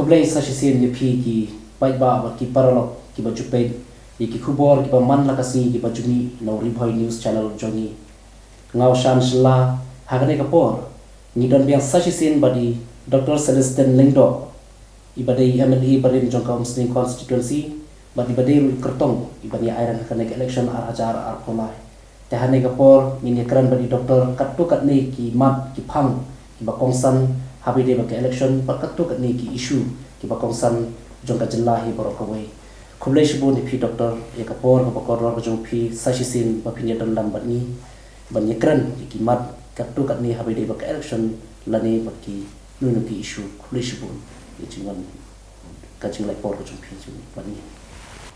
kublai sasisin ye phi ki paiba ba ki paralok ki ba jupe ye ki khubor ki ba man la kasi ki ba jumi no Riboy News channel jongi ngau shan shla hagane kapor ni don biang sasisin badi Dr. Celestin Lingdo ibadai MLA barin jongka muslim constituency badi badai kertong ibani airan kanek election ajar kolai tahane kapor ni kran badi Dr. Katu katne ki mat ki phang ki ba kongsan habide ba election par katu katne ki issue ki ba kongsan jongka jilla hi borok kawai kublai shibu ni phi Dr. ye kapor ba koror ba jong phi sasisin ba phinya dan lam bani ban kran ki mat katu katne habide ba election lani ba ki nunu ki issue kublai shibu ye jingan kacing lai por ba jong phi ju bani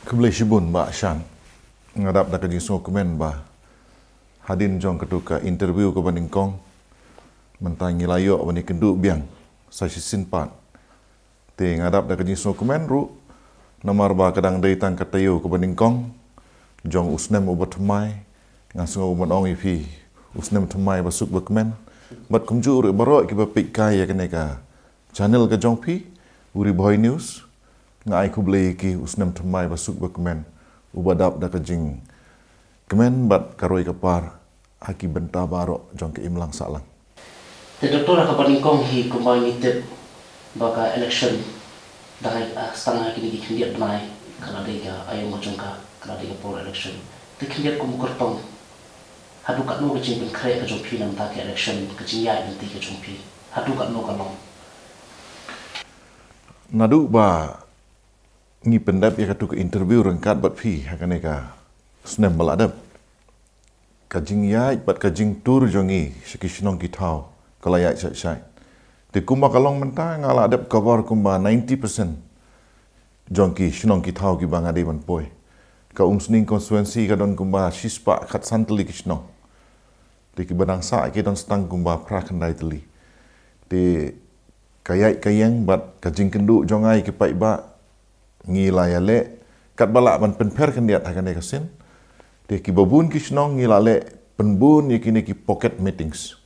kublai shibun ba shan ngadap da kajing so komen ba hadin jong ketuka interview ke bandingkong mentangi layok bani kenduk biang sasisin pat te ngadap da kajing so komen ru nomor ba kadang daitan katayo ke bandingkong jong usnem ubat mai ngasung ubat ong ifi usnem tmai basuk bakmen bat kumju ru baro ki ba pikai ya keneka channel ke jong pi Riboy News ngai kublai ki usnem tmai basuk bakmen ubadap da kajing kemen bat karoi kapar haki benta baro jong ke imlang salang te doktor ka paningkong hi kumai mitep baka election dai stang kini ki kindiat nai kala de ga ayo mo jongka kala de por election te kindiat kum kortong hadu kat no kajing ben kre ka jong pi nam ta ke election kajing ya ben ti ka jong pi hadu kat no kalong nadu ba ni pendap ya katu ke interview rengkat bat pi hakane ka snem baladap kajing ya bat kajing tur jongi sekisnong ki thau kala ya sai te kuma kalong menta ngala adap cover kumba 90% jongki shnong ki thau ki banga de ban poi ka umsning constituency ka don kumba shispa khat santli kisnong te ki badang sa ke don stang kumba prakhandai teli te kayai kayang bat kajing kendu jongai ki pai ba ngila ya le kat balak ban penper kendiat hakane kasin te ki babun kisnong ngila le penbun yakini ki pocket meetings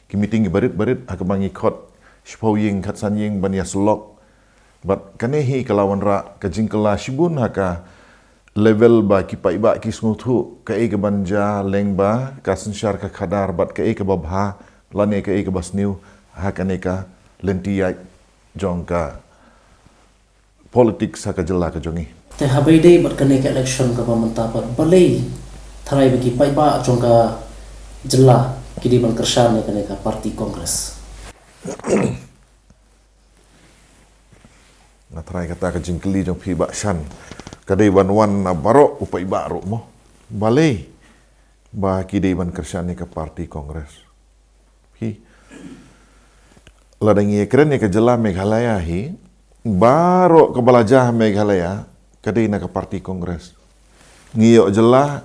ki meeting ki barit hakabangi khot shpau ying khat san ying ban ya sulok bat kanehi kalawan ra kajing kala shibun haka level ba ki pai ba ki smuthu ka e ke banja lengba ka sensyar ka khadar bat ka e ke babha lane ka e ke basniu hakane ka lentia jongka politik saka jela ka jongi te habai dei bat kane ke election ka pamanta par balai tharai bagi pai ba jongka jela kidi ban kersan kane ka parti kongres na try kata ka jingkeli jong phi ba shan kadai ban wan na baro upai ba ro mo balai ba kidi ban kersan ka parti kongres phi ladangi keren ke jela Meghalaya hi baro ke balajah Meghalaya kadai na ke parti kongres ngiyo jela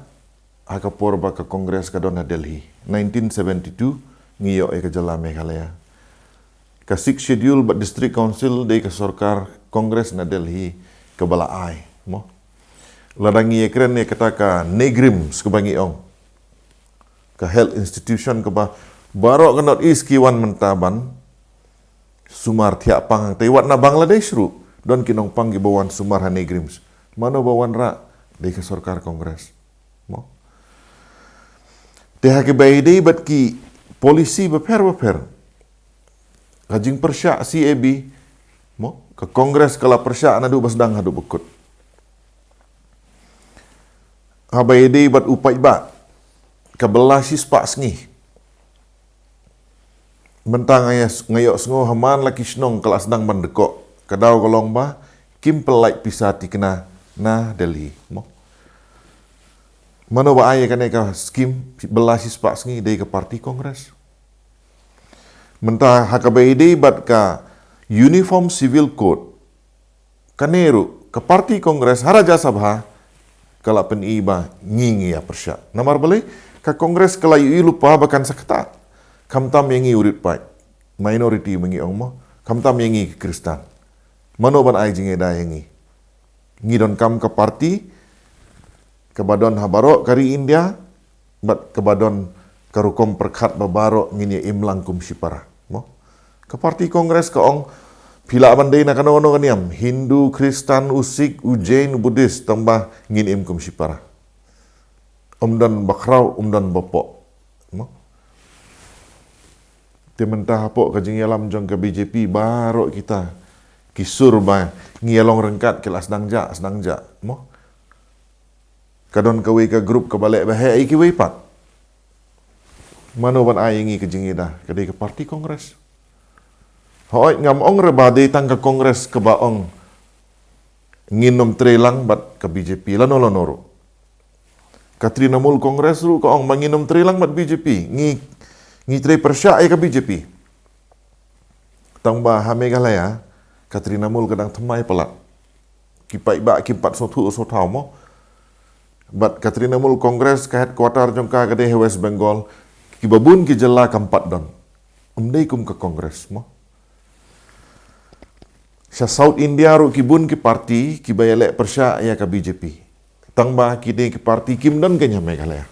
haka porba ke kongres ka dona Delhi 1972 ngiyo ke jela Meghalaya ka 6 schedule ba district council de ke sarkar kongres na Delhi ke bala ai mo ladangi keren ne kata ka negrim sebangi ong ke health institution ke ba baro ke North East kiwan mentaban sumar tiap pang tewat na Bangladesh ru don kinong pang gibawan sumar hanegrims mano bawan ra de ke sarkar kongres mo te hake baide bat ki polisi beper kajing persya CAB mo ke kongres kala persya nadu basdang hadu bekut habaide bat upai ba ke belasis pak sengi mentang ngayok sengo haman laki snong kelas sedang bandekok kadau kolong ba kim pelai pisati kena na Delhi mo mano ba ay kane ka skim belasis pak sengi dari ke parti kongres mentah hakabaide bat ka uniform civil code kaneru ke parti kongres haraja sabha kala pen iba ngingi ya persya namar balik ka kongres kala yu lupa bakan sakta kamtam yengi urit pai minority mengi ongmo kamtam yengi Kristen mano ban ai jinge da yengi ngidon kam ke parti ke badon habaro kari India bat ke badon karukom perkat babaro ngini imlang kum sipara mo ke parti kongres ka ong Pila bandai na kano kaniam Hindu, Kristen, Usik, Ujain, Buddhis tambah ngin im kum sipara. Umdan bakrau, umdan bopok. Mo? Ti mentah pok kajing yalam jong ke BJP baru kita kisur ba ngiyalong rengkat ke asdang ja. Mo? Kadon kawe ke grup ke balik bahaya iki wipat. Mano ban ai ngi kajing ida kadai ke parti kongres. Hoi ngam ong rebade tang ke kongres ke baong nginom trelang bat ke BJP lanolo. Katrina mul kongres ru ko ong manginom trelang bat BJP ngi tre persya ke BJP. Tang ba hamegalaya Katrina mul kadang temai pelat. Kipai ba kipat sotu so tau mo. Bat Katrina mul kongres ke headquarter jongka kadai West Bengal kibabun ki jela kampat don. Umdai kum ke kongres mo. Sa South India ru kibun ki parti ki bayalek persya ya ka BJP. Tangba kide ki parti kim don kenya Meghalaya.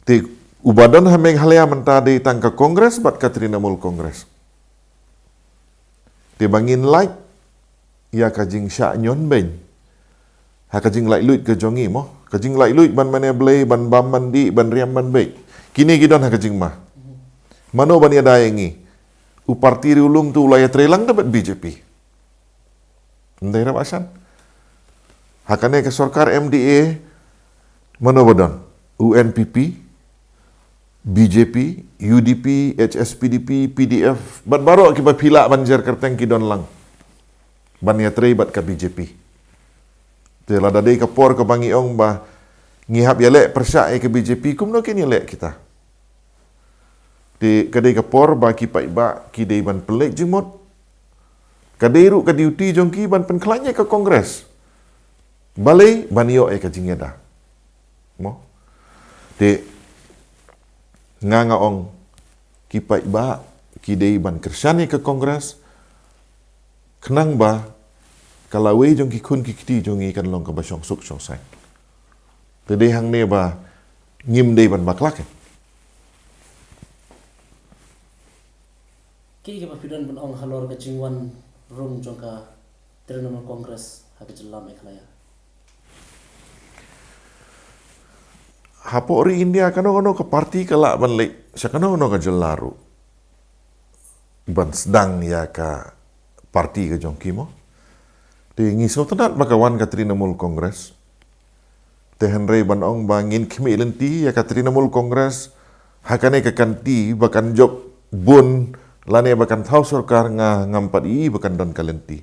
Ti ubadan ha Meghalaya menta de tang ka kongres bat ka Trinamool kongres. Ti bangin like ya ka jing sya nyon ben. Ha ka jing like luit ke jongi mo. Ka jing like luit ban mane blay ban bam mandi ban riam ban be. Kini gidon ha ka jing mah. Mano ban ya dayengi. Uparti riulung tu ulaya trelang dapat BJP. Ndai rabasan. Hakane ke sorkar MDA manobodon. UNPP, BJP, UDP, HSPDP, PDF. Bat baru akibat pila banjar kerteng kidon lang. Ban ya trei bat ke BJP. Tela dadai ke por ke bangiong ba ngihap ya lek persyak ke BJP kum no kini lek kita. Di kadai kapor baki pai ba kidai ban pelek jimot. Kadai ru ka duty jongki ban penkelanya ke kongres. Balai banio ka jingeda. Mo. Di nganga ong kipai ba kidai ban kersyani ke kongres. Kenang ba kalawe jongki kun kiti jongi kan long ke basyong suk syong sai. Tedai hang ne ba ngim dei ban baklak. Kiki papidan ban ong halor ka jingwan room jongka Trinamool kongres ha ka jela Meghalaya. Hapo ori India kano ke parti kala ban lek sakano ke jelaru. Ban sedang ya ka parti ke jongki mo. Di ngiso tenat bakawan ka Trinamool kongres. Tehen rei ban ong bangin kimi lenti ya ka Trinamool kongres hakane ke kanti bakan job bun lane bakan thau sarkar ngampat i bakan dan kalenti.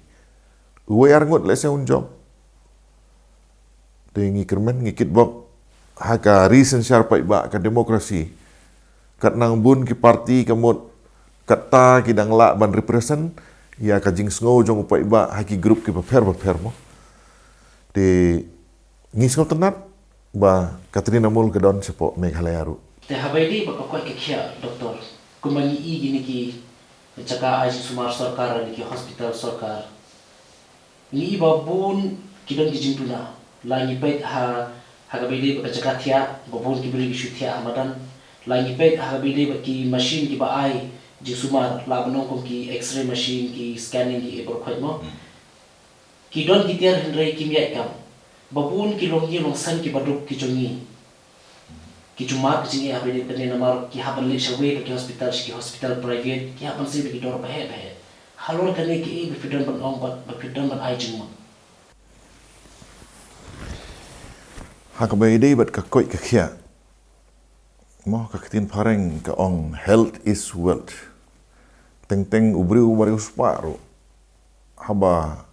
Uwe arngut lese un job. De ngi kermen ngikit bok haka reason syar pai ba ka demokrasi. Kat nang bun ki parti kamut kata ki dang la ban represent ya ka jing sngo jong pai ba haki group ki paper mo. De ngi sngo tenat ba Trinamool ke don sepo Meghalaya ru. Te habaidi bakakoi ke khia doktor. Kumangi i gini ki Chaka aji sumar sarkar ni ki hospital sarkar. Ni babun kidon ki jintuna. Langi pet ha gabede baka chaka thia babun ki bri ki thia amadan. Langi pet ha gabede baki machine ki ba ai ji sumar labno ko ki x-ray machine ki scanning ki epor khoi mo. Kidon ki tiar hendrai kimia kam. Babun ki longi long san ki baduk ki jongi. Ki cuma kecing ya beli kene namar ki haban le shawe ki hospital private ki haban se ki dor bahe halor kene ki bifidan ban ong bat bifidan ban ai jing mo Hak bayi bat ka koi ka khia. Mo ka kitin pareng ka ong health is wealth. Teng ubri ubari usparu. Haba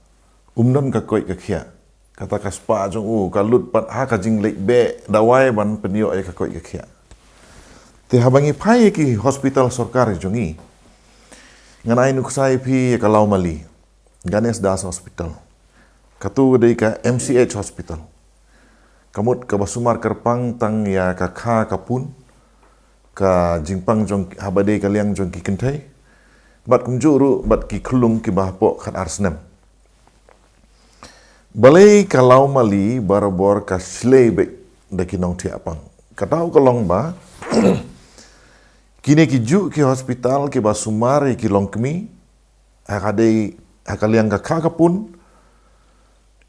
umdan ka koi ka khia. Kata kaspa jong kalut pat ha ka jing lek be dawai ban penio ka koi ka khia. Te habangi pai ki hospital sarkar jongi. Nganai nuksai pi ka Laumali. Ganesh Das Hospital. Katu dei ka MCH Hospital. Kamut ka basumar kerpang tang ya ka kha kapun ka jingpang jong habade ka liang jong ki kentai. Bat kumjuru bat ki khulung ki bahpo khat arsnem. Balai kalau mali barabor ka slebek daki nong tiapang. Katau kalong ba kini ki ju ki hospital ki basumar ki long kemi hakadei hakaliang ka kakapun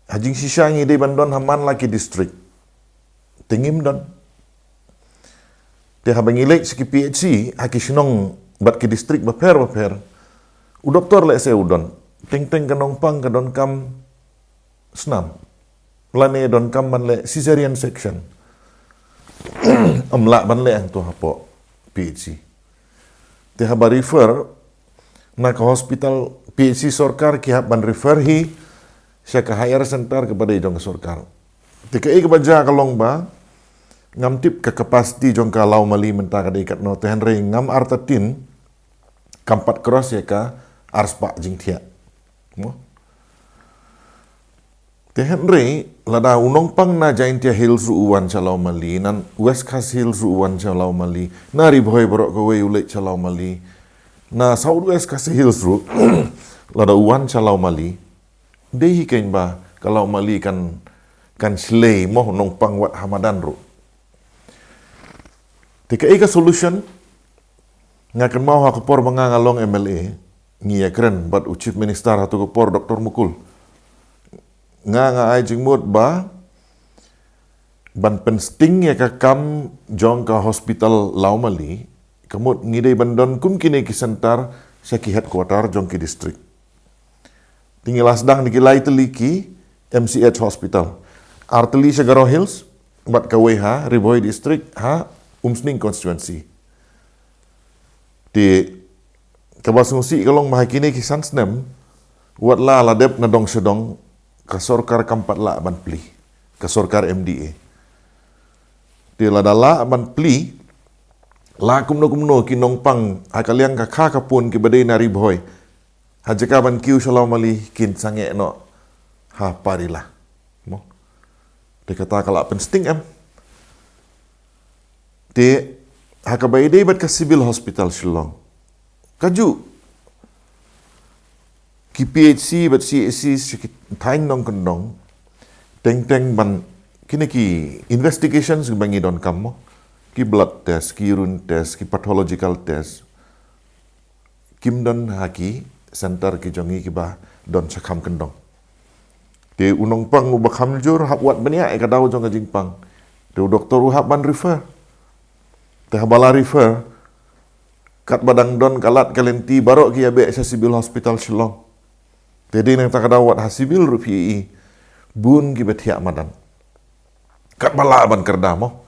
hajing sisa ngi de bandon haman laki distrik tingim don te habangilek siki PHC haki sinong bat ki distrik baper u doktor le se udon teng kanong pang kadon kam snam lane don kam man le cesarean section amla ban le ang to hapo PHC te haba refer na ke hospital PHC sorkar ki ban refer hi sya ke higher center kepada jong sorkar tika ke baja kalong ba ngam tip ke kapasiti jong ka lau mali menta ka dekat no te henry ngam artatin kampat cross ya ka arspa jing thia mo te henry lada unong pang na jaintia hills uwan chalau mali nan west khas hills uwan chalau mali na ri boy borok ko we ule chalau mali na south west khas hills ru lada uwan chalau mali dehi ken ba kalau mali kan slay mo nong pang wat hamadan ru tika ika solution ngakan mau hakapor mangangalong MLA ngia keren bat chief minister hatu kapor Dr. Mukul nga ai jingmut ba ban pensting ya ka kam jong ka hospital Laumali kamut ngidei bandon kum kini ki center sa ki headquarter jong ki district tinggal sedang dikilai teliki MCH hospital arteli Sagaro Hills bat ka WH Riboy district ha Umsning constituency di kabasungsi kalong mahakini kisan snem wat la ladep na dong sedong kasorkar kampat la ban pli kasorkar MDA di ladala ban pli la kumno kinong pang akaliang ka kapun ki badai na Riboy hajaka ban kiu salau mali kin sange no ha parila mo de kata kala pensting em te hakabai dei bat ka civil hospital Shillong kaju ki PHC bat CAC sikit thain nong kendong teng ban kini ki investigations bangi don kam mo ki blood test ki urine test ki pathological test kim don haki center ki jongi ki ba don sakam kendong te unong pang ubakam jur hak wat bania e kadau jong jing pang te doktor uhap ban refer te habala refer kat badang don kalat kalenti barok ki abe sa civil hospital Shillong jadi nang takadawat hasibil rupi bun ki betia madan kat bala ban kerdamo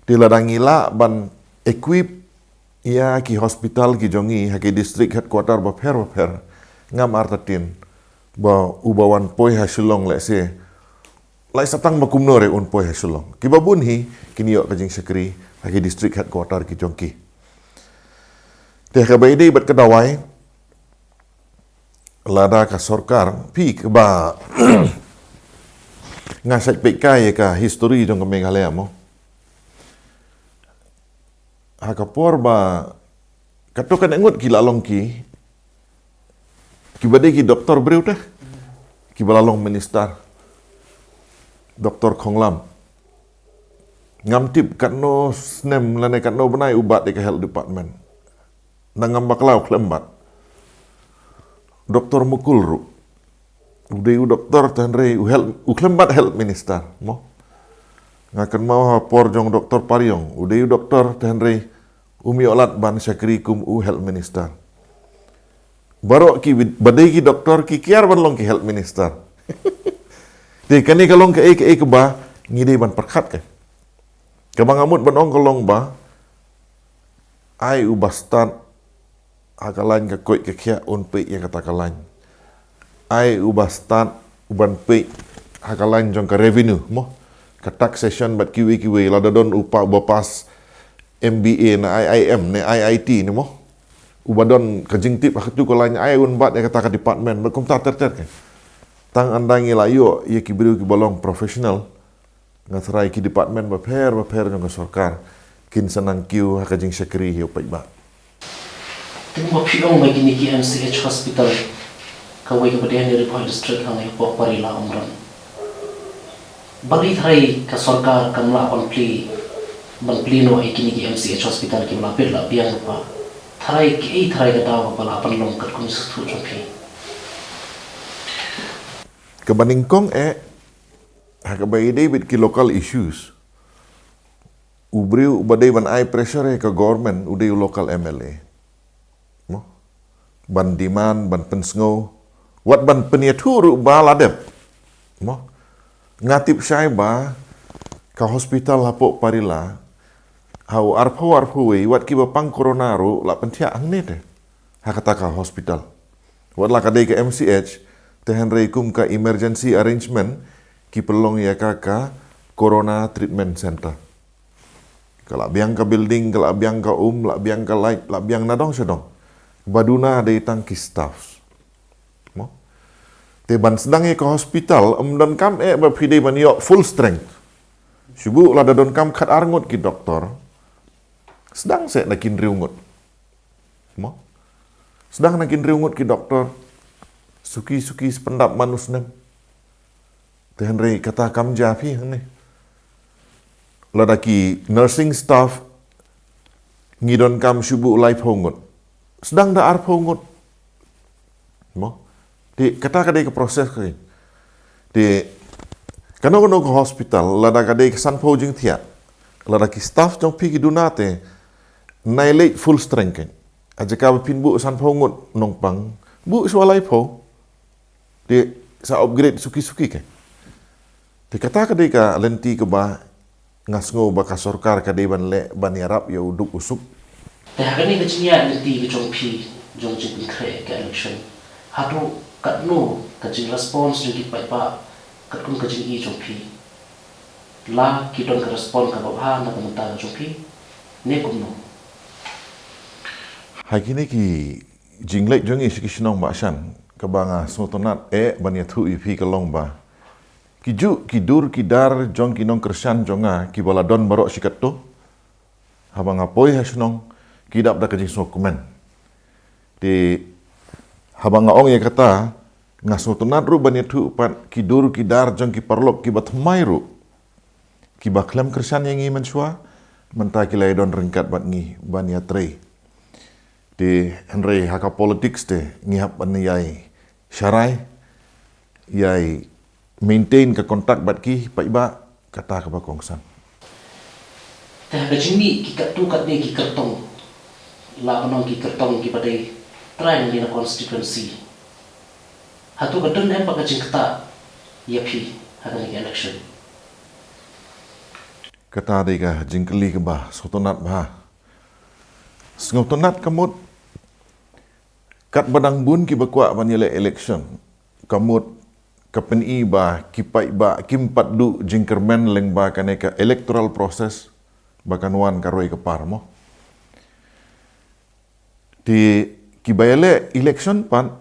diladangila ban equip ia ki hospital ki jongi haki district headquarter baper ngam artatin ba ubawan poi ha Shillong le se lai satang makumno re un poi ha Shillong ki babun hi kini yok kajing sekri haki district headquarter ki jongki te ka bai dei bat kadawai lada ka sorkar pi ke ba ngasak pekai ka history dong ke Meghalaya mo hakapor ba katokan engut ki lalong ki badai ki doktor breu teh ki balalong minister Dr. Khonglam ngam tip katno snem lane katno benai ubat di ke health department nangam baklau klembat Dr. Mukul ru udeu doktor tanre u klembat health minister mo ngakan mau por jong Dr. Pariong udeu doktor tanre umi olat ban syakri kum health minister barok ki badai ki doktor ki kiar ban long ki health minister de kani kalong ke ba ngide ban perkhat ke kabangamut ban ong kalong ba ai ubastan akalan ka koi ke kia on pe yang kata kalan ai ubastan uban pe akalan jong ka revenue mo ka taxation bat kiwi lada don upa bapas MBA na IIM na IIT ni mo ubadon ka jingtip aktu ko lain ai un bat yang kata ka department berkum ta ter ke tang andangi layo ye ki biru ki bolong professional ngatrai ki department baper jong ka sorkar kin sanang kiu hakajing sekri hiu pai ba Tunggu piong bagi ni MCH hospital kawai kemudian dari Riboy district hangai pok parila umran bagi thai ka sorkar kamla on pli ban plino ikini ki MCH hospital ki lapir la biang pa tharai ka daw pala pan long kat kun su thu phi Kebaningkong hakabai David ki local issues. Ubriu badai ban ai pressure ke government udai local MLA. Mo. Ban demand ban pensngo wat ban peniaturu ba ladep. Mo. Ngatip syai ba ka hospital hapo parila hau arpo wat ki bapang corona ru la pentia angne te. Hakata ka hospital. Wat la kadai ke MCH tehen reikum ka emergency arrangement ki pelong ya ka corona treatment center. Kalau biang ka building, kalau biang ka la biang ka light, la biang nadong sedong. Baduna ada itang ki staff. Mo. Te ban sedang ke hospital, dan kam ba pidai ban yo full strength. Subu la don kam kat arngut ki doktor. Sedang se nakin riungut. Mo. Sedang nakin riungut ki doktor. Suki sependap manusnem. Tehen rei kata kam jafi ni. Ladaki nursing staff ngidon kam subu life hongut. Sedang da arp hongut. Mo. Di kata kadai ke proses kai. Di kano ke hospital lada kadai ke sanpo jing tiak. Ladaki staff jong pi ki dunate nailate full strength kan. Aja ka pin bu sanpo hongut nongpang bu swalai po. Di sa upgrade suki kan. Di kata kadai ka lenti ke ba ngasngo ba ka sorkar kadai ban le ban yarap ya uduk usuk. Te hakani ka chinya lenti ke jong phi jong jing kre ke election. Hatu kat no ka jing response jong pai pa kat kun ka jing i jong phi. La ki don ka respond ka ba na ka menta jong phi. Ne kum no. Hakini ki jinglek jong i sikisnong ba shan kabanga sotonat bania thu ipi kalong ba kiju kidur kidar jong kinong kersan jonga ki baladon barok sikat to habang apoi hasnong kidap da kajing dokumen di habang ong ya kata ngasotonat ru bania thu pat kidur kidar jong ki parlop ki batmai ru ki baklem kersan yang ngi mensua menta ki laidon ringkat bat ngi bania trei di Henry haka politics te ngihap ban yai syarai yai maintain ke kontak bat ki paiba kata ke bakongsan. Teh ka jimi ki kat tu kat ne ki kertong la banong ki kertong ki badai try ni na constituency. Hatu ka don em pa ka jing kata ya phi haka ni election. Kata dei ka jingkeli ke bah sotonat bah. Sengotonat kamut kat badang bun ki bakwa banile election kamut kapeni ba kipai ba kimpat du jingkermen leng ba kaneka electoral process bakanwan karoi ke parmo di kibayale election pan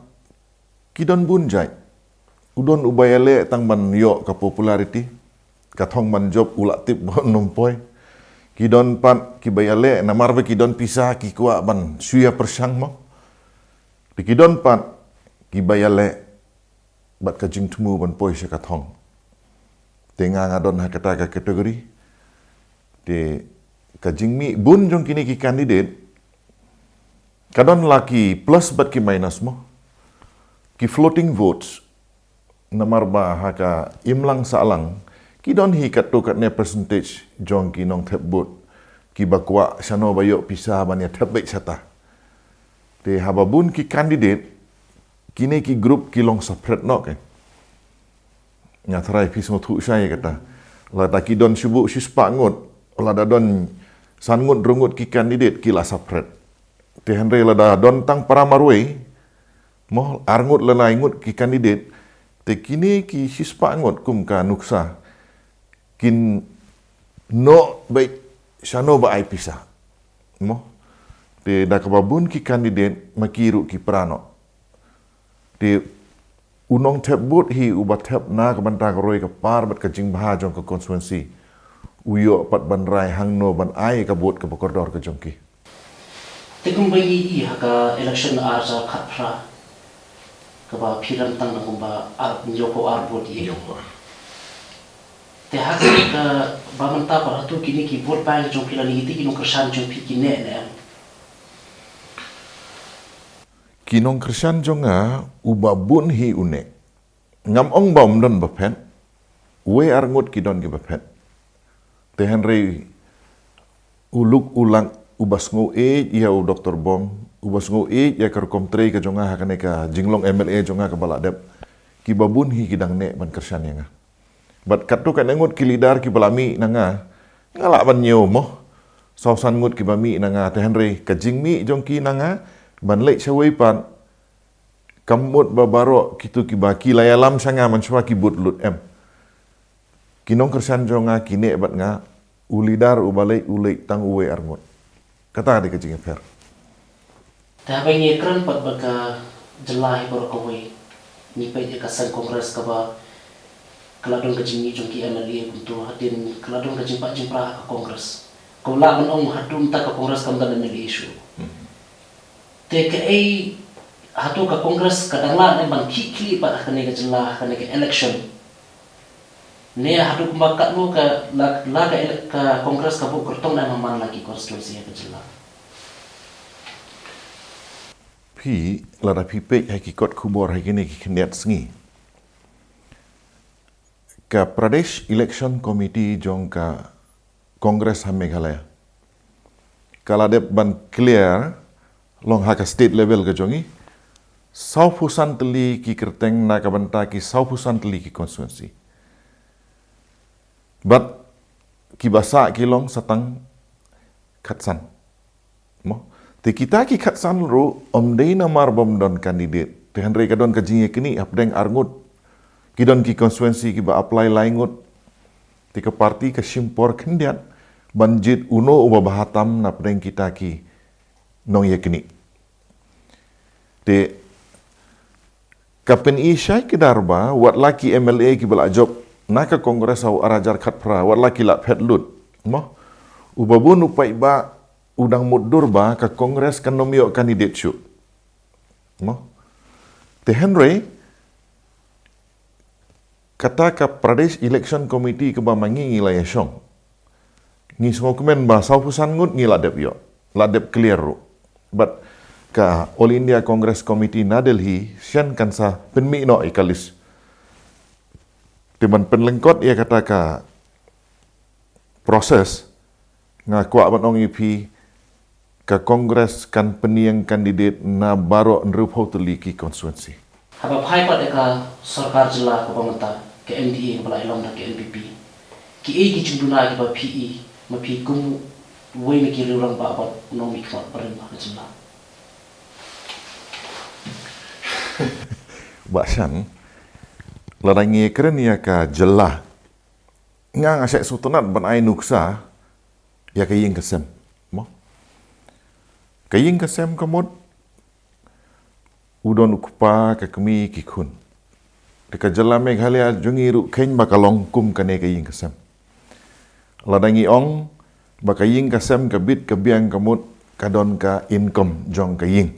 kidon bun jai udon ubayale tang ban yo ka popularity kathong man job ulak tip bon numpoi kidon pan kibayale namar ba kidon pisah ki kwa ban suya persang mo Pikidon pat kibayale bat kajing temu ban poi sekatong. Tengah ngadon hakata ka kategori. De kajing mi bun jong kini ki kandidat. Kadon laki plus bat ki minus mo. Ki floating votes. Namar ba haka imlang salang. Kidon hi kat tu kat ne percentage jong kinong tep bot. Ki bakwa sano bayo pisah ban ya tep baik sata. Te hababun ki kandidat kini ki grup ki long separate nok kan nya trai pi so thu sai kata la ta ki don subu sispa ngut la da don san ngut rungut ki kandidat ki la separate te henry la da don tang para marwei mo arngut la nai ngut ki kandidat te kini ki sispa ngut kum ka nuksa kin no baik sano ba ai pisah mo de da kababun ki kandidat makiru ki prano de unong tep bot hi ubat tep na ka banta ka roi ka par bat ka jing bha jong ka konstituensi uyo pat ban rai hang no ban ai ka bot ka bokordor ka jong ki Tekum bayi i haka election arja khatra ka ba phiram tang na kumba ar nyoko ar bot i te haka ka ba manta pa hatu kini ki vote bank jong kila ni ti kinu kersan jong pi ki ne ne kinong Kristian jonga ubabun hi unek. Ngam ong baum don bapet. We arngut kidon ki bapet. Tehen rei uluk ulang ubas ngo ya Dr. Bom. Ubas ngo ya kerkom tre ke jonga hakane ka jinglong MLA jonga ke baladep. Ki babun hi kidang ne ban Kristian yang. Bat katu kan ngut ki lidar ki balami nanga. Ngalak ban nyo mo. Sausan ngut ki bami nanga tehen rei ka jingmi jong ki nanga ban lek syawai pan kamut babaro kitu ki baki layalam sanga manswa ki butlut em. Kinong Kristian jonga kine bat nga ulidar ubalai ulai tang uwe arngut. Kata di kecing per. Tapi ni keren pat baka jelai baru kawai ni pe je kasan kongres kaba keladon kecing ni jongki MLA untuk hadir keladon kecing pak jimpra ke kongres. Kau lah menong hadum tak ke kongres kamu dan MLA isu. TKA hatu ke kongres kadang lah memang kiki pat kene ke jelah kene ke election. Ni hatu kumbakat lu ke ke kongres kabu kertong dan maman lagi konstitusi ke jelah. Pi lada pipek hai ki kot kubor hai kini ki kendiat sengi. Ka Pradesh Election Committee jong ka Kongres ha Meghalaya. Kala dep ban clear long ha ka state level ke jongi. Saupusan teli ki kerteng na ka banta ki saupusan teli ki konstituensi. But ki basa ki long satang katsan. Mo te kita ki katsan ru omdei namar bom don kandidat. Te handre ka don ka jinge kini apdeng arngut. Ki don ki konstituensi ki ba apply laingut. Te ka parti ka simpor kendiat banjit uno uba bahatam na pdeng kita ki nong ye kini. Te kapen isyai ki darba wat laki MLA ki bala job naka kongres au arajar khat pra wat laki la phet lut mo ubabun upai ba udang mudur ba ka kongres kan nomio kandidat syu mo te Henry kata ka Pradesh Election Committee ke ba mangi ngilaya syong ngi smokemen ba saupusan ngut ngiladep yo ladep clear ru but ka All India Congress Committee na Delhi sian kansa penmi no ikalis timan penlengkot ia kata ka proses nga kwa banong ipi ka kongres kan peniang kandidat na baro nrup hoteli ki konstituensi. Habab hai pada ka sarkar jela ko pamata ke MDA bala ilom da ke NPP. Ki e ki junduna ki ba PE ma pi kum wei mi ki rurang ba ba no mi ka parin ba jela. Baksan larangi keren ya ka jelah ngang asyik sutunat ban ai nuksa ya kaying kesem mo kaying kesem kamot udon ukpa ka kemi kikun deka jelah Meghalaya jungi ru ken bakalong kum kane kaying kesem larangi ong bakaying kesem ka bit ka biang kamot kadon ka income jong kaying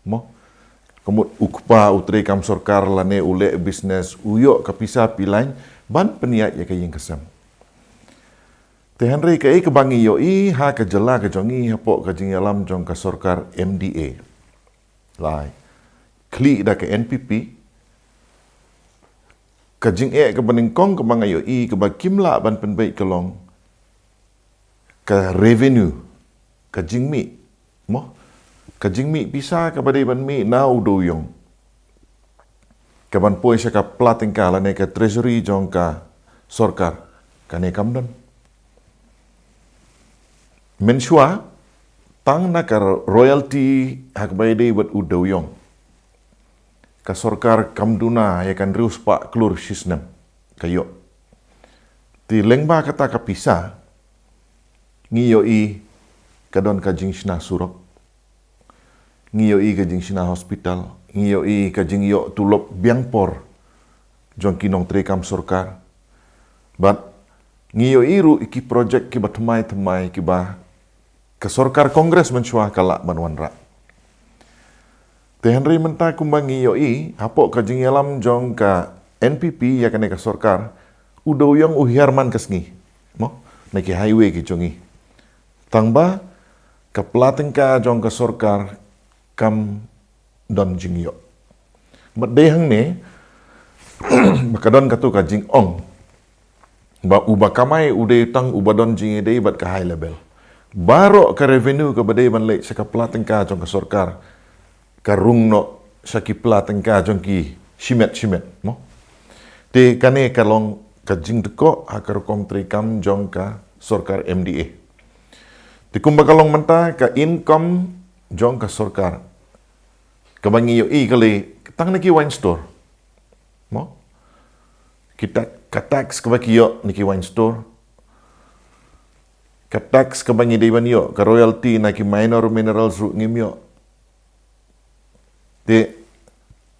mo Kemut ukpa utre kam sorkar lane ule bisnes uyok kapisa pilain ban peniat ya kaying kesem. Te Henry ke kebangi yo i ha ke jela ke jongi hapok ke jingalam jong ka sorkar MDA. Lai. Kli da ke NPP. Ke jing ke beningkong ke bangi yo i ke bakimla ban penbaik kelong ke revenue ke jingmi. Mo kajing mi bisa kepada ban mi nau do yong kaban poin syaka plating ka lane ka treasury jong ka sorkar kane kamdan menshua tang na ka royalty hak bayde buat udo yong ka sorkar kamduna ya kan rius pak klur sisnem kayo ti lengba kata ka pisa ngiyo i kadon kajing shna surok ngiyo i ka jing sina hospital, ngiyo i ka jing yo tulop biangpor, jong kinong trekam sorkar. But ngiyo i ru iki projek ki ba temai ki ba ka sorkar kongres mensyua kala banwan ra. Te Henry menta kumbang ngiyo i hapok ka jing yalam jong ka NPP ya kane ka sorkar udo yang uhiarman kasngi. Mo naki highway ki jongi. Tangba ka plating ka jong ka sorkar kam don jing yo. Mat dehang ne bakadon katu ka jing ong. Ba uba kamai ude tang uba don jing dei bat ka high level. Baro ka revenue ka badai ban le sa ka plateng ka jong ka sorkar. Ka rung no sa ki plateng ka jong ki shimet mo. Te kane kalong ka jing deko akar kom trikam jong ka sorkar MDA. Te kumba kalong menta ka income jong ka sorkar. Kabangi yo i kali tang niki wine store. Mo? Kita ka tax kabaki yo niki wine store. Ka tax kabangi dewan yo ka royalty na ki minor minerals ru ngim yo. Te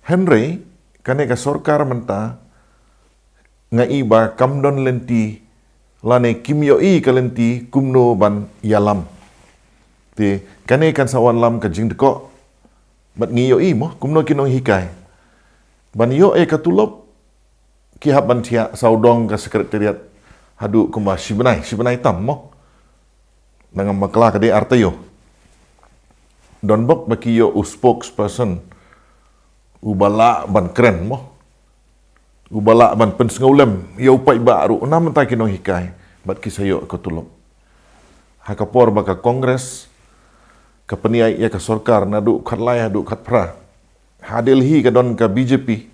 Henry kane ka sorkar menta nga iba kamdon lenti lane kimyo i kalenti kumno ban yalam. Te kane kan sawan lam ka jing deko bat ngiyo i mo kumno kinong hikai. Ban yo katulop ki hab ban tia saudong ka sekretariat hadu kuma sibenai tam mo. Dengan makla ka de artayo. Don bok baki yo spokesperson ubala ban keren mo. Ubala ban pensengulem yo upai baru nam ta kinong hikai bat kisayo katulop. Hakapor baka kongres ka peniai ya ka sorkar na du khat lai du khat pra hadil hi ka don ka BJP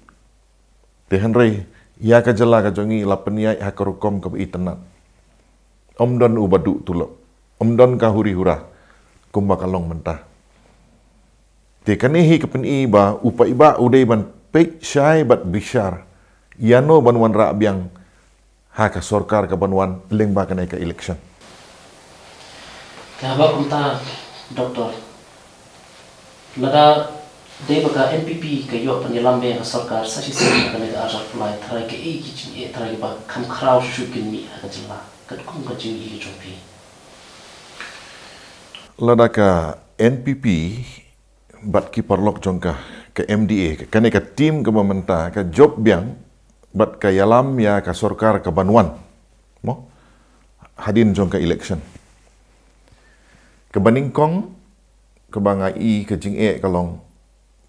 te Henry ya ka jela ka jongi la peniai ha ka rukom ka itenat om don ubadu tulop om don ka huri hura kumba kalong mentah te kani hi ka peni ba upai ba udai ban pek syai bat bishar yano banwan ra biang ha ka sorkar ka banwan leng ba kanai ka election Kaya kumta doktor lada dei baka NPP ka yo panyalambe ka sarkar sa si ka nega arja fulai tharai ke e ki chin e tharai ba kham khrau shu kin mi ha jilla kat kum ka jing i jopi lada ka NPP bat ki parlok jongka ke MDA kane ka tim ka mementa ka job biang bat ka yalam ya ka sorkar ka banwan mo hadin jongka election ke baningkong ke bangai ke jing e kalong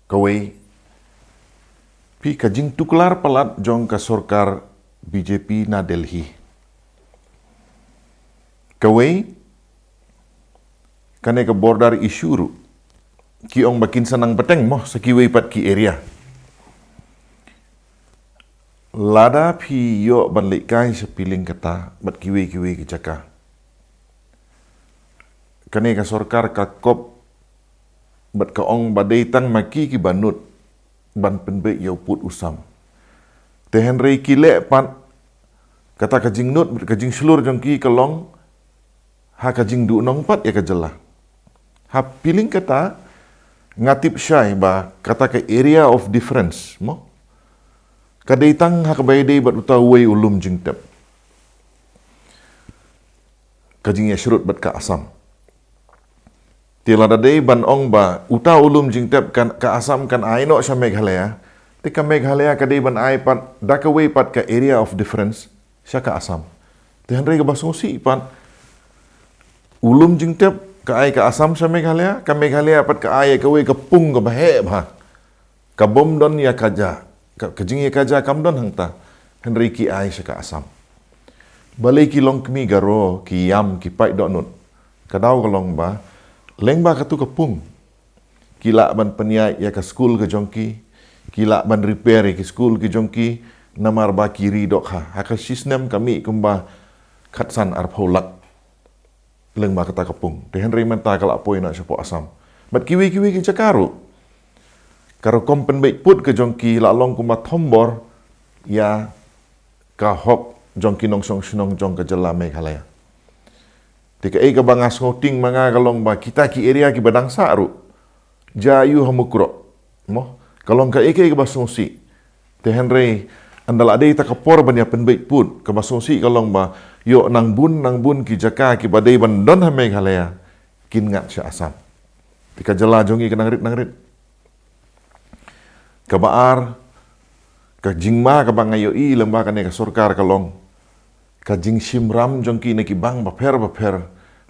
kawai pi ka jing tuklar palat jong ka sorkar BJP na Delhi kawai kane ka border issue ki ong bakin sanang peteng mo sa kiwai pat ki area lada pi yo ban lekai sa piling kata bat kiwai ki jaka kane ka sorkar ka kop bat ka ong badai tang maki ki banut ban penbe yo put usam te Henry ki le pat kata ka jing nut ka jing slur jong ki kalong ha ka jing du nong pat ya ka jela ha piling kata ngatip syai ba kata ka area of difference mo kadai tang ha ka baidai bat utawai ulum jing tep ka jing ya syurut bat ka asam tila dadai ban ong ba uta ulum jing tep kan ka asam kan ai no sya Meghalaya te ka Meghalaya kadai ban ai pat dakawai pat ka area of difference sya ka asam te Henry ka basungsi pat ulum jing tep ka ai ka asam sya Meghalaya pat ka ai ka wei ka pung ka bahe ba ka bom don ya kaja ka jing ya kaja kam don hangta Henry ki ai sya ka asam balai ki long kmi garo ki yam ki pai donut kadau kalong ba leng ba katu kapung kila ban peniai ya ka school ke jongki kila ban repair ke school ke jongki namar ba kiri dok ha ka sistem kami kumba khatsan ar pholak leng ba kata kapung te Henry menta kala poi na sepo asam bat kiwi ki cakaru karo kompen baik put ke jongki la long kumba thombor ya ka hop jongki nong song sinong jong ke jela Meghalaya tika ka bangas ngoting mga kalong ba kita ki area ki badang saru jayu hamukro mo kalong ka basungsi te Henry andal ade ta kapor ban ya penbait put ka basungsi kalong ba yo nang bun ki jaka ki badai ban don ha Meghalaya kin ngat sya asam tika jela jongi ka nangrit ka baar ka jingma ka bangayo i lemba ka ne ka sorkar kalong ka jing simram jongki ne ki bang baper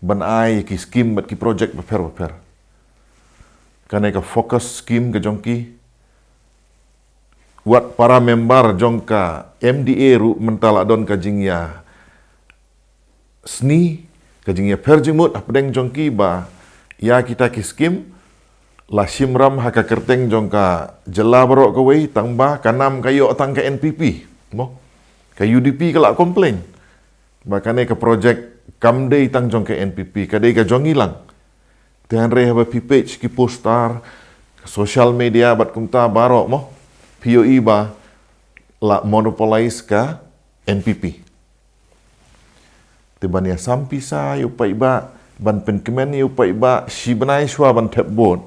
ban ai ki skim bat ki project baper Kane ka fokus scheme ke jongki. Wat para member jongka MDA ru mentala don kajing ya seni kajing ya perjimut apdeng jongki ba ya kita ki scheme la simram haka kerteng jongka jela barok ke wei tangba kanam kayo tang ke NPP mo ka UDP kala komplain bakane ke project kamdei tang jong ke NPP kadai ka jong hilang tihan re have page ki postar social media bat kumta barok mo POE ba la monopolize ka NPP tiban ya sampi sa yu pa iba ban penkemen yu pa iba si benai shwa ban tap board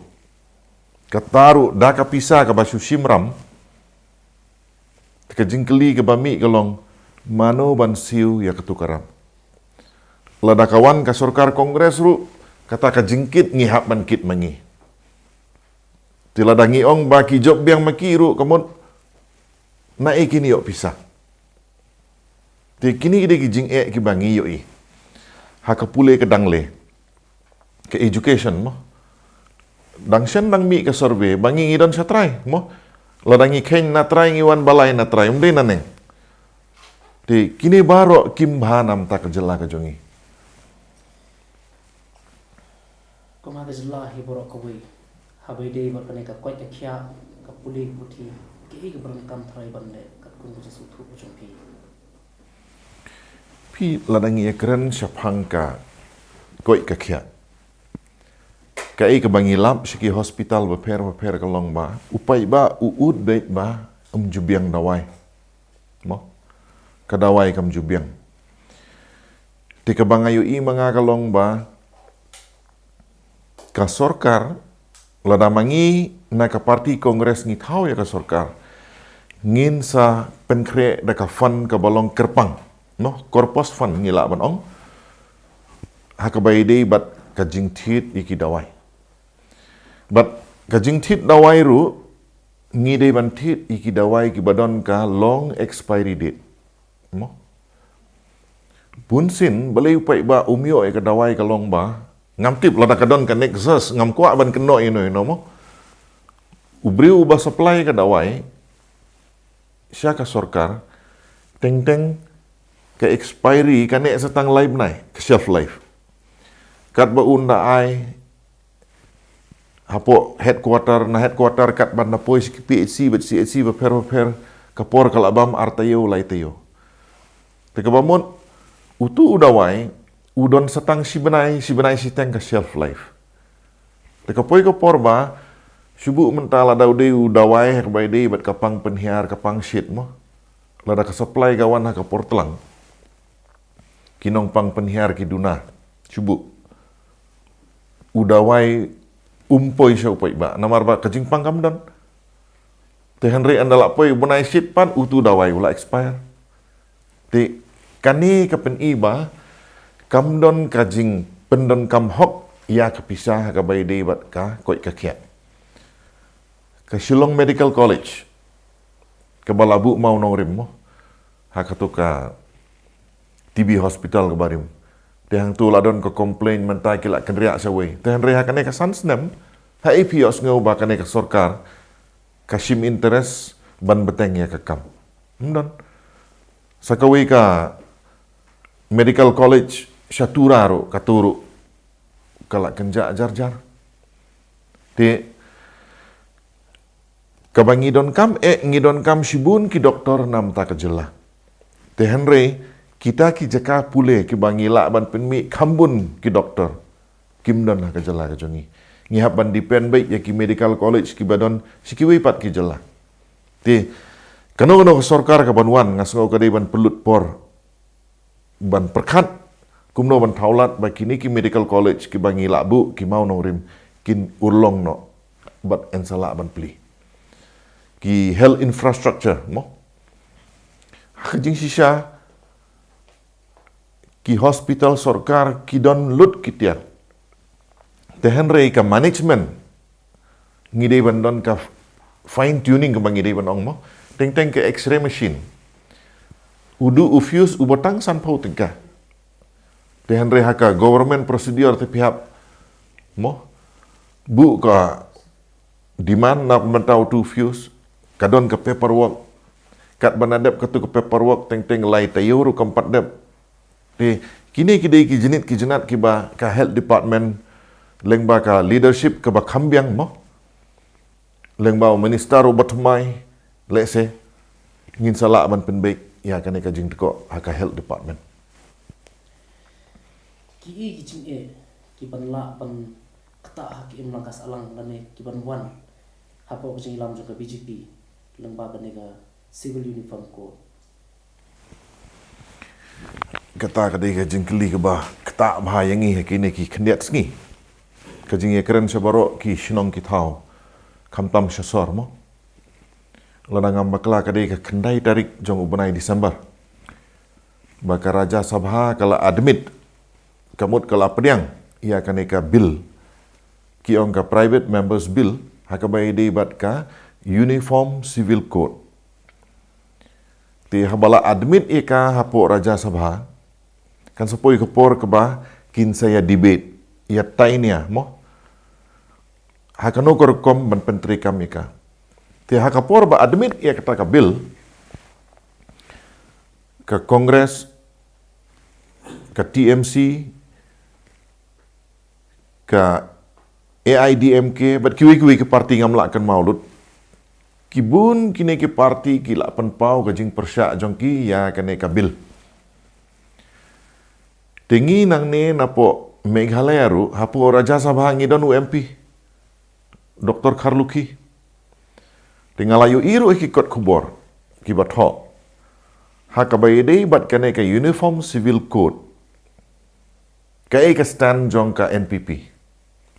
kataru da ka pisa ka basu simram ka jingkeli ke bami kalong mano ban siu ya ketukaram lada kawan ka sorkar kongres ru kata ka jingkit ngihap ban kit mangi tilada ngiong baki job biang maki ru kamon naik kini yok pisah ti kini ki jing ki bangi yo i haka pule ke dangle ke education mo dang sen dang mi ke survey bangi ngidon sa try mo ladangi kain na try ngiwan balai na try umde naneng ti kini baro kim bhanam tak jela ka jongi Kuma gazla hi borok kawai habai dei bar kane ka koi ka khya ka puli puthi ke ik bran kam thrai banle ka kun bu su thu bu chompi pi ladangi ekran syapangka koi ka khya ka ik bangi lab siki hospital beper ka long ba upai ba uud beit ba jubiang dawai mo ka dawai kam jubiang ti ka bangayu i manga ka long ba ka sorkar lada mangi na ka parti kongres ngi thau ya ka sorkar ngin sa penkre da ka fund ka balong kerpang no korpos fund ngila ban ong haka baide bat ka jingthit iki dawai bat ka jingthit dawai ru ngi de ban thit iki dawai ki badon ka long expiry date mo bunsin balai upai ba umyo ka dawai ka long ba ngam tip lada kadon ka nexus ngam kwa ban keno ino mo ubri ubah supply ka dawai sya ka sorkar teng ke expiry ka nek setang life nai ke shelf life kat ba unda ai hapo headquarter kat ban napoi si PHC bat CHC ba per kapor kalabam artayo laitayo te ka bamon utu udawai udon setang si benai siteng ka shelf life te ka poi ka porba subu mentala daude udawai hak bai dei bat kapang penhiar kapang shit mo lada ka supply gawan ha ka portlang kinong pang penhiar ki duna subu udawai umpoi sya upai ba namar ba kajing pang kamdon te henry andala poi benai shit pan utu dawai ula expire te kani ka pen iba kamdon kajing pendon kam hok ya kepisah ka bai dei bat ka koi ka kya ke Shillong Medical College ke Balabu mau nongrim mo hakatu ka TB Hospital ke barim tehang tu ladon ke komplain mentai kila kendria sawai tehang reha kane ka sansnem ha ipios ngau ba kane ka sorkar kasim interest ban beteng ya kakam ndon sakawi ka Medical College Syatura ro katuru kala kenja jar ti kabangi don kam ngidon kam sibun ki doktor nam ta kejela te henry kita ki jaka pule ki bangi la ban penmi kambun ki doktor kim don ha kejela ka jongi ngihap ban depend baik ya ki medical college ki badon sikiwi pat ki jela te kano sorkar ka banwan ngasgo ka dei ban pelut por ban perkat kumno ban thaulat ba kini ki medical college ki bangi labu ki mau nongrim kin urlong no bat ensala ban pli ki health infrastructure mo hajing sisa ki hospital sorkar ki don lut kitiar te henry ka management ngide ban don ka fine tuning ka bangi de ban ong mo teng ke x-ray machine udu ufuse ubotang san pau tengka te henry haka government procedure te pihak mo bu ka di mana mentau tu views kadon ke paperwork kat banadep ke tu ke paperwork teng-teng lai tayuru keempat dep te kini kidai ki jenit ki jenat ki ba ka health department leng ba ka leadership ke ba kambiang mo leng ba minister ubat mai lese ngin salak ban penbaik ya kan ka jing teko ka health department ki jing ki ban la ban kata ki langkas alang lane ki ban wan hapo ko jing lam jo ka BJP leng ba ban ka civil uniform ko kata kadai ka jingkeli ke bah kata bah yang ni kini ki kendiat sengi ka jing keren sebaro ki shinong ki thau kamtam syasor mo lanangam bakla kadai ka kendai tarik jong ubanai Disember baka Raja Sabha kala admit kamut kala pediang ia kan ka bill ki ong ka private members bill hakabai debat ka uniform civil code ti habala admit ika hapo Raja Sabha kan sepoi kepor ke bah kin saya debate ia tainia mo hakano korkom ban pentri kami ka ti hakapor ba admit ia kata ka bill ke Kongres ke TMC ke AIDMK bat kiwi-kiwi ke parti ngamlakan maulud kibun kini ke parti kila penpau ke jing persyak jongki ya kene ka bill tingi nang ne napo Meghalaya ru hapo Raja Sabha ngidon UMP Dr. Karluki tingalayu iru ikut kubor kibat ho hakabayde bat kene ka uniform civil code kai ka stand jong ka NPP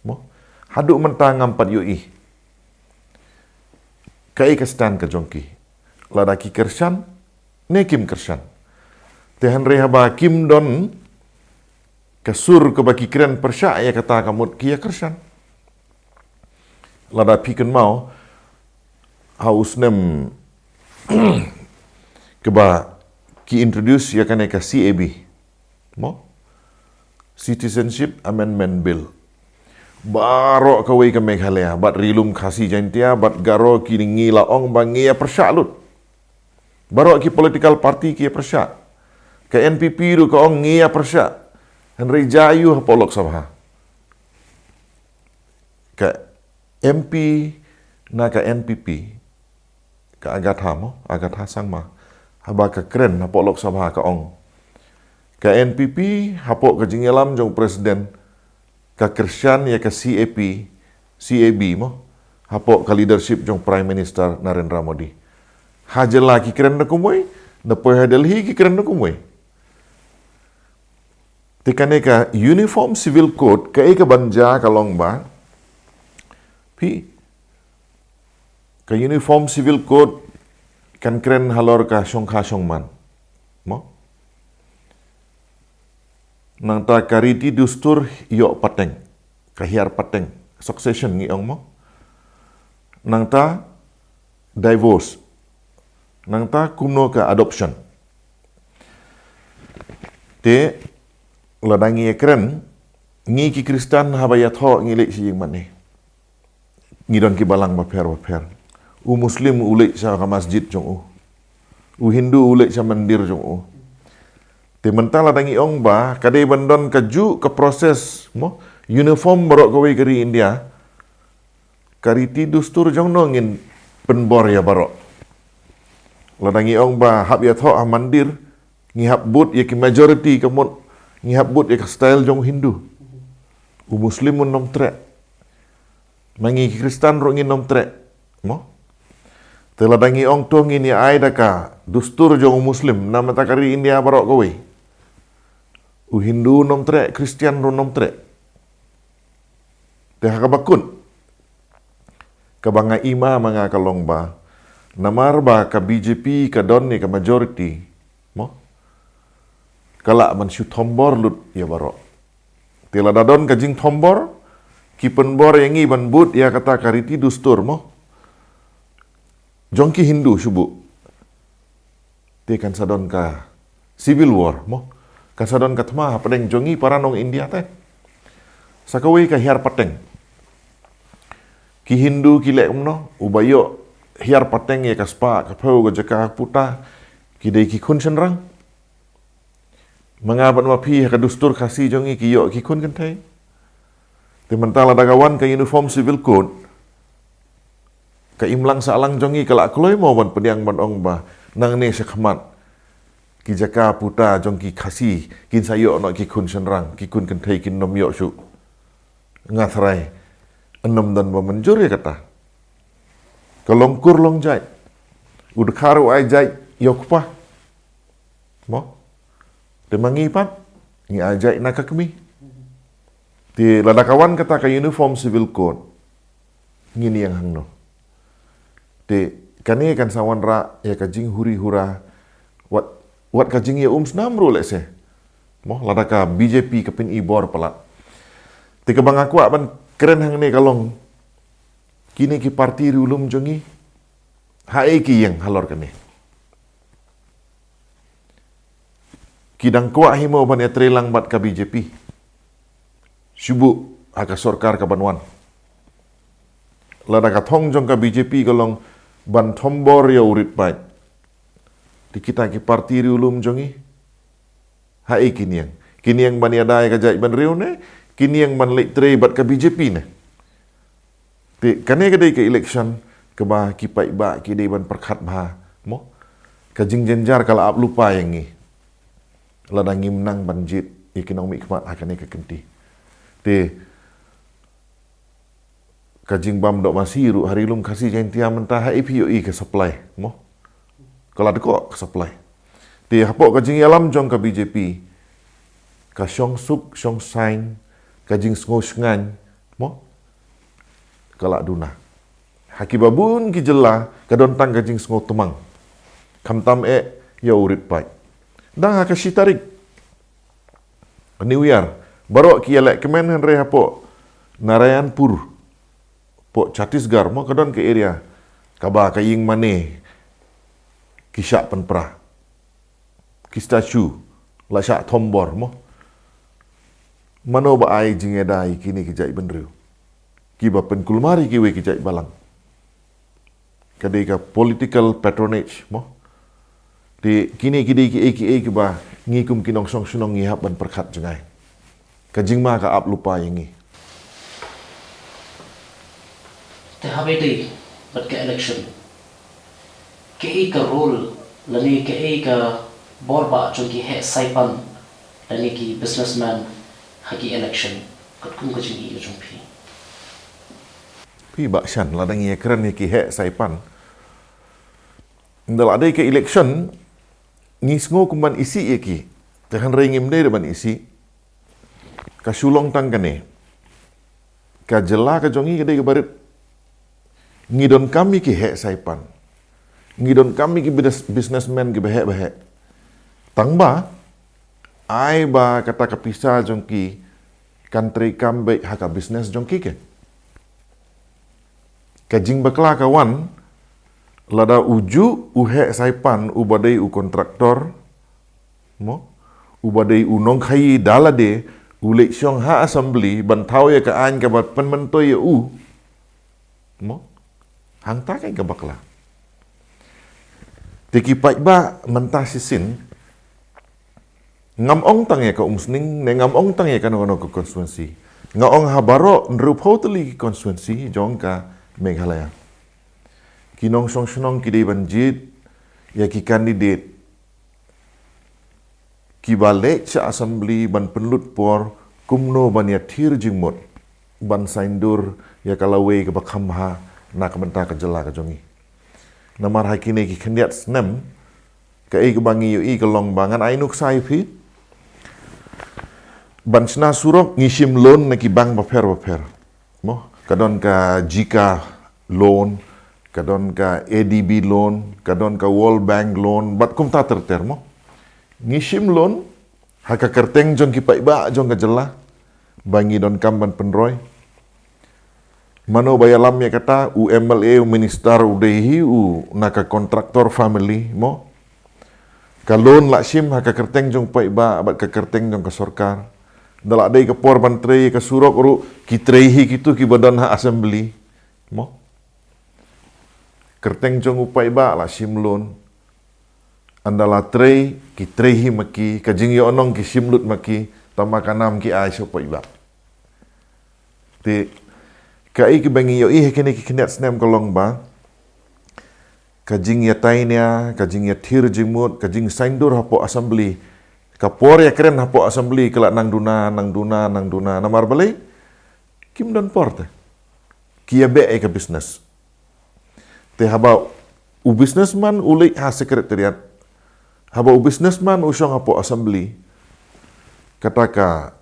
mo haduk mentang ampat UI kai ka stand ka jongki ladaki kershan nekim kershan tehan rehaba kim don kasur ke baki keren persya ya kata kamut kia kershan lada piken mau haus nem keba ki introduce ya kane ka CAB mo Citizenship Amendment Bill baro kawai ke Meghalaya bat rilum kasi jantia bat garo kini ngila ong bangia persya lut baro ki political party ki persya ke NPP ru ka ong ngia persya Henry Jayu hapolok sabha ke MP na ka NPP ka Agatha Sangma haba ka keren hapolok sabha ka ong ka NPP hapok ka jingelam jong presiden ka Kershan ya ka CAB mo hapok ka leadership jong Prime Minister Narendra Modi hajela ki keren na kumoy na poy Delhi ki keren na kumoy tikane ka uniform civil code ka ka banja kalong ba pi ka uniform civil code kan keren halor ka syongkha syongman mo nang ta kariti dustur yo pateng kahiar pateng succession ngi ong mo nang ta divorce nang ta kumno ka adoption te ladangi keren ngi ki Kristan habayat ho ngilik si jing mane ngidon ki balang baper Muslim ulik sa ka masjid jong Hindu ulik sa mandir jong te mental ladangi ong ba kadai bandon kaju ke proses mo uniform barok gawe kari India kariti dustur jong nongin penbor ya barok ladangi ong ba hab ya tho mandir ngihap but ya ki majority kamot ngihap but ya style jong Hindu Muslim nom tre mangi Kristan ro ngin nom tre mo teladangi ong to ngin ya ai daka dustur jong Muslim nama takari India barok gawe Hindu nom tre Kristian ro nom tre te hakabakun kabanga ima manga kalong ba namar ba ka BJP ka don ni ka majority mo kala man syu thombor lut ya baro tela dadon ka jing thombor ki penbor yang i ban but ya kata kariti dustur mo jongki Hindu subu te kan sadon ka civil war mo kan sadon ka thma padeng jongi paranong India te sakawai ka hiar pateng ki Hindu ki lek umno ubayo hiar pateng ya kaspa kapau ga jaka puta ki dei ki kun senrang mengabat mapi ka dustur kasih jongi ki yo ki kun kan thai te mentala dagawan ka uniform civil code ka imlang salang jongi kala kloi mo ban pediang ban ong ba nang ne sekhamat ki jaka puta jong ki kasih kin sayo no ki kun senrang ki kun kan thai kin nom yo su ngathrai enam dan memenjur ya kata kalongkur long jai udkaru ai jai yokpa mo demangi pat ni ai jai nakakmi ti ladakawan kata ka uniform civil code ngini yang hangno ti kani kan sawan ra ya ka jing huri hura wat ka jing ya snamru le se mo ladaka BJP kapin ibor pala ti kabang aku ban keren hang ne kalong kini ki parti ulum jongi hae ki yang halor kene kidang kuat himo ban ya trelang bat ka BJP subu aka sorkar ka banwan lada ka thong jong ka BJP kalong ban thombor ya urit bai di kita ki parti ulum jongi hae kini yang ban ya dai ka jai ban riu ne kini yang ban lek tre bat ka BJP ne ti kane ka dei ka election ke ba ki pai ba ki dei ban perkhat ba mo ka jing jenjar kala ap lupa yang ni lada ngimnang banjit ekonomi kmat akane ka kenti ti ka jing bam dok masiru hari lum kasih jentia mentah APOE ke supply mo kala deko ke supply ti hapok ka jing alam jong ka BJP ka syong suk syong sain ka jing sngo sngan mo kala duna haki babun ki jela ka dontang ka jing sngo tumang kamtam ya urit pai dah ka sitarik New Year baru ki elek kemen han re hapo Narayanpur po Chhattisgarh mo kadon ke area kaba ka ying mane kisyak penpra ki statue la syak thombor mo mano ba ai jing edai kini ki jai benriu ki ba pen kulmari ki we ki jai balang kadai ka political patronage mo di kini kidai ki AKA ki ba ngikum kinong song sunong ngihap ban perkhat jengai ka jingma ka ap lupa yangi te habe dei bat ka election ke ka role lani ke ka borba chunki he saipan lani ki businessman haki election kat kum ka jingi yo jungpi pi ba shan la dang ye keren ki he saipan ndal adai ke election ni sngo kuman isi ye ki tehan ringim de ban isi ka sulong tang kane ka jela ka jongi ke de barit ngidon kami ki he saipan ngidon kami ki businessman ki behe tang ba ai ba kata ka pisa jongki country kambe haka business jongki ke kajing bakla kawan lada uju uhe saipan ubadai u kontraktor mo ubadai u nong khai dalade ulek syong ha assembly bantau ya ka an ka bat pen mentoi ya u mo hang ta kai ka bakla teki pai ba mentah sisin ngam ong tang ya ka umsning ne ngam ong tang ya ka no ko konstituensi ngaong habaro nrup hoteli konstituensi jong ka Meghalaya kinong song sunong ki dei banjit ya ki kandidat ki balek cha assembly ban penlut por kumno ban ya thir jingmot ban saindur ya kalawe ke bakhamha na ka benta ka jela ka jongi namar hakine ki khendiat snem ka e bangi yo i ka long bangan ainuk sai phi ban sna surok ngishim loan na ki bang baper mo kadon ka jika loan kadon ka ADB loan kadon ka World Bank loan bat kum ta terter mo ngishim loan haka kerteng jong ki pai ba jong ka jela bangi don kamban penroy mano bayalam ya kata UMLA minister udehi u naka kontraktor family mo ka loan la sim haka kerteng jong pai ba bat ka kerteng jong ka sorkar dala dai ka por ban trei ka surok ru ki treihi kitu ki badan ha assembly Mo? Kerteng jong upai ba la simlun. Andala trei ki trehi maki kajing yo onong ki simlut maki tamakanam ki ai so pai ba. Ti kai ki bangi yo kene ki knet snem kolong ba. Kajing ya tainya, kajing ya thir jimut, kajing saindur hapo assembly. Kapor ya keren hapo assembly kelak nang duna. Namar balai kim don porte. Kia be ke business. Te haba u businessman ulik ha sekretariat. Haba u businessman usong hapo assembly. Kataka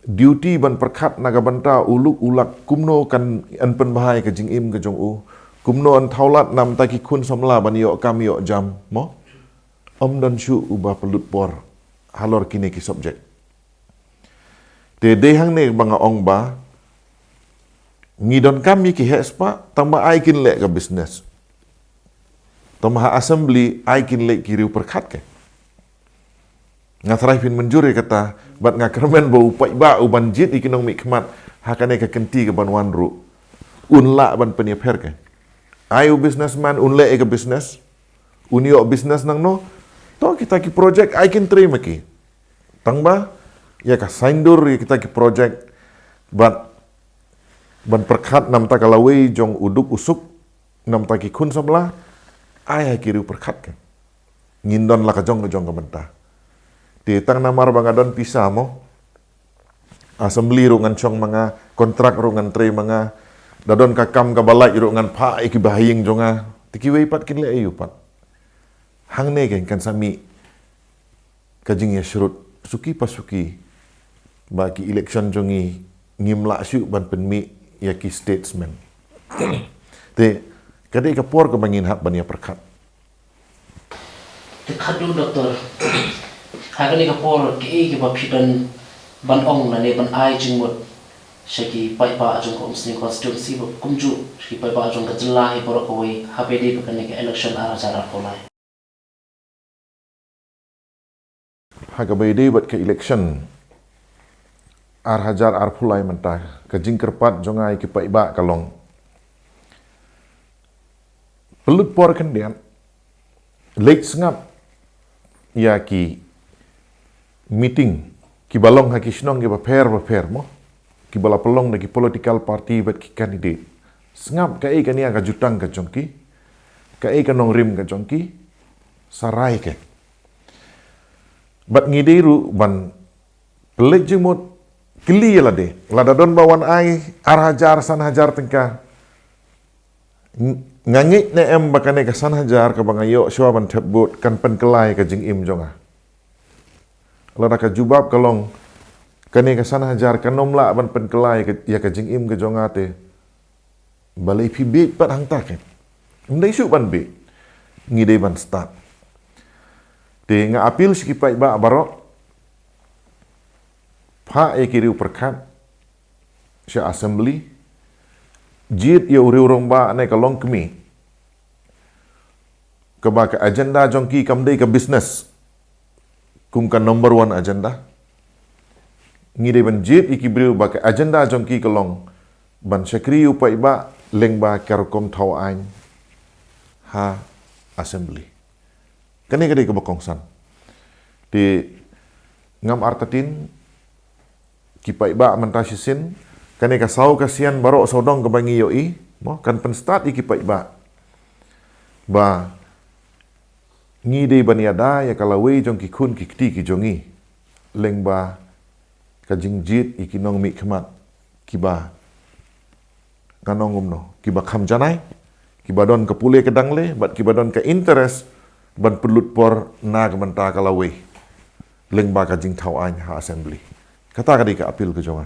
duty ban perkat naga banta uluk ulak kumno kan an penbahai ke jing im ke jong u. Kumno an taulat nam taki kun samla ban yo kam yo jam mo. Om dan syu ubah pelut por halor kini ki subjek. Te dehang ne banga ong ba ngidon kami ki hespa tambah aikin lek ke business. Tambah assembly aikin lek kiriu perkat ke. Ngatrai pin menjuri kata bat ngakermen bau pai ba uban jit ikinong mikmat hakane ke kenti ke ban wanru. Unla ban peniaper ke. Ayu businessman unle ke business. Unio business nang no. To kita ki project aikin terima ki. Tangba ya ka saindur ya kita ki project bat ban perkat nam ta kalawei jong uduk usuk nam ta ki kun samla ai kiriu perkat ke. Ngindon la ka jong ke benta. Di tang namar bangadon pisa mo. Assembly rungan chong mga kontrak rungan tre mga dadon kakam ka balai rungan pa iki bahaying jonga tikiwei pat kin le ayu pat. Hang ne kan sami kajing ya syurut suki pasuki bagi election jongi ngimla syu ban penmi ya ki statesman. Te kadai ka por ka bangin hak ban ya perkat. Te khadu doktor. Hakani ka por ki ba phidan ban ong na ne ban ai jingmut shaki pai pa ajong ko musni constituency ba kumju shaki pai pa ajong ka jilla hi por ko wei hapedi ba kan ke election ara jara polai. Haga bayde bat ke election ar hajar ar pulai mentah ke jingkerpat jongai ki pai ba kalong pelut por kendian lek sengap ya ki meeting ki balong ha ki snong ki ba per mo ki bala pelong de ki political party bat ki candidate sengap ka kan ya ka jutang ka jongki ka nong rim ka jongki sarai ke bat ngidiru ban pelik jemut kili la de lada don bawan ai ar hajar san hajar tengka ngangit ne em bakane ka san hajar ka bangayo swa ban tebut kan pen kelai ka jing im jonga lada ka jubab kalong kane ka san hajar ka nomla ban pen kelai ka ya ka jing im ka jonga te balai pi bit pat hang tak ndai su ban be ngidei ban start te nga apil sikipai ba barok pa kiriu perkat sya assembly jit ya uri urong ba ne kalong kemi ke ba ka agenda jongki kamdei ka business kum ka number 1 agenda ngide ban jit iki briu ba ka agenda jongki kalong ban syakri upai ba leng ba karkom thau ain ha assembly kani kadai ke bakongsan di ngam artatin kipai ba mentasisin kani ka sau kasian barok sodong ke bangi yoi mo kan penstat ikipai ba ngide baniada ya kalawei jong ki kun ki kti ki jongi leng ba ka jingjit ikinong mi khmat kiba kanong umno kiba kham janai kiba don ka pule ke dangle bat kiba don ka interest ban pelut por na ke menta kalawei leng ba ka jing thau ain ha assembly kata kadi ka apil ke jonga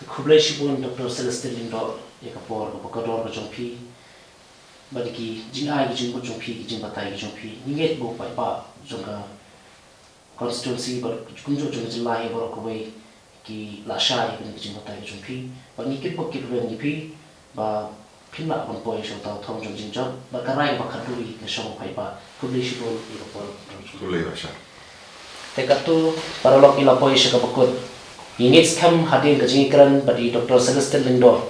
Kublai shibun Dr. Celestin Lindo ya ka por ka kador ka jongpi badiki jing ai ki jing ko jongpi ki jing batai ki jongpi ninget bo pai pa jonga constituency bar kunjo jong jilai bar ko wei ki la shai ki jing batai ki jongpi ba ni kit bo ki ren ni pi ba pinla bon poi sho tau thong jong jing jong ba karai ba khadui ke shong pai pa kublai shibun ya ka por kulai rasha Tekatu para lok ila poi shaka bakut. Ingit kam hadin ka jingikran badi Dr. Celestin Lindor.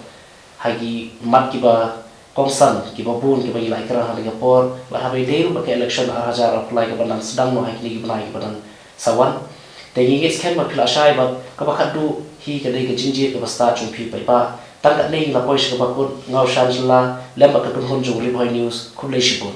hagi mat kiba kongsan kiba bun kiba gila ikra hali kapor ba habai deiru ba ke election arajar apply ka banan sedang no hagi kiba nai banan sawan tengi ngis ken ba kila shai ba ka ba khadu hi ka dei ka jinji ka ba sta chung phi pai ba tang ka nei la pois ka ba kun ngau shan la lem ba ka kun hon jung ri bhoi news khulei shibun